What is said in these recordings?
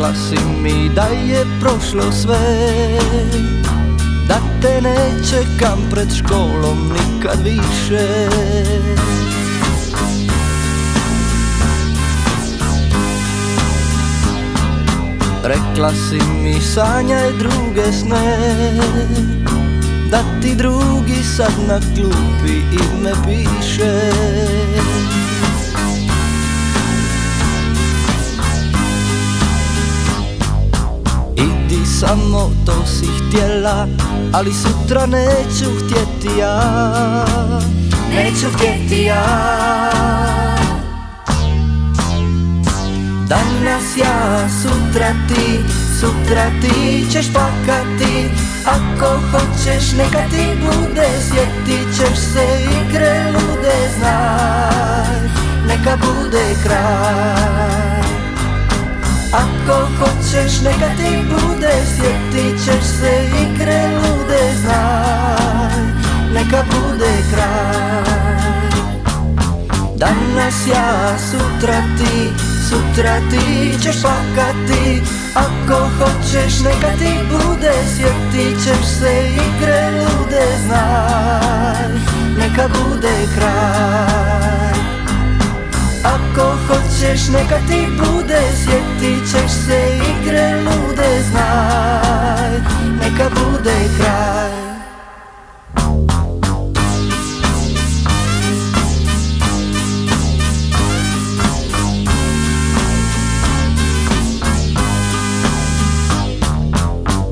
Rekla si mi da je prošlo sve, da te ne čekam pred školom nikad više. Rekla si mi sanjaj druge sne, da ti drugi sad na klupi ime piše. Idi samo, to si htjela, ali sutra neću htjeti ja. Neću htjeti ja. Danas ja, sutra ti ćeš plakati. Ako hoćeš neka ti bude, sjetit ćeš se igre lude, znaj, neka bude kraj. Ako hoćeš neka ti bude, sjetit ćeš se igre lude, znaj, neka bude kraj. Danas ja, sutra ti ćeš plakati. Ako hoćeš neka ti bude, sjetit ćeš se igre lude, znaj, neka bude kraj. Ako hoćeš neka ti bude, sjetit ćeš se igre lude, znaj, neka bude kraj.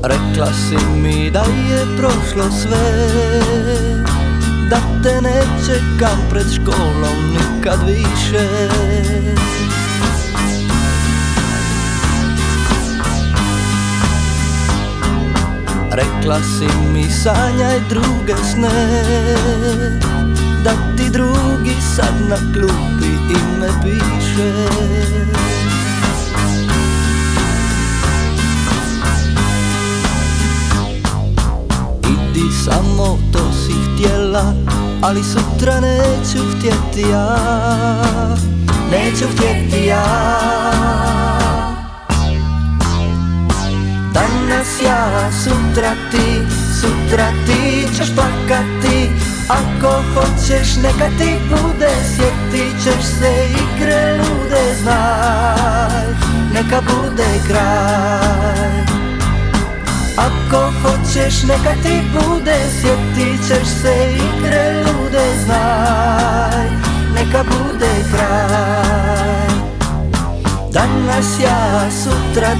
Rekla si mi da je prošlo sve, da te ne čekam pred školom nikad više. Rekla si mi sanjaj druge sne, da ti drugi sad na klupi ime piše. Idi samo, to si htjela, ali sutra neću htjeti ja. Neću htjeti ja. Danas ja, sutra ti ćeš plakati. Ako hoćeš neka ti bude, sjetit ćeš se igre lude, znaj, neka bude kraj. Ako hoćeš neka ti bude, sjetit ćeš se igre lude, znaj, neka bude kraj. Danas ja, sutra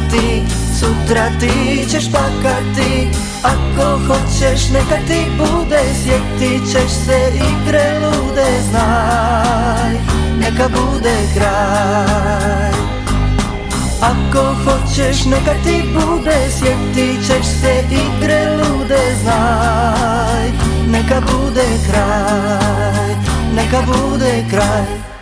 ti ćeš plakati. Ako hoćeš neka ti bude, sjetit ćeš se igre lude, znaj, neka bude kraj. Ako hoćeš neka ti bude, sjetit ćeš se igre lude, znaj, neka bude kraj, neka bude kraj.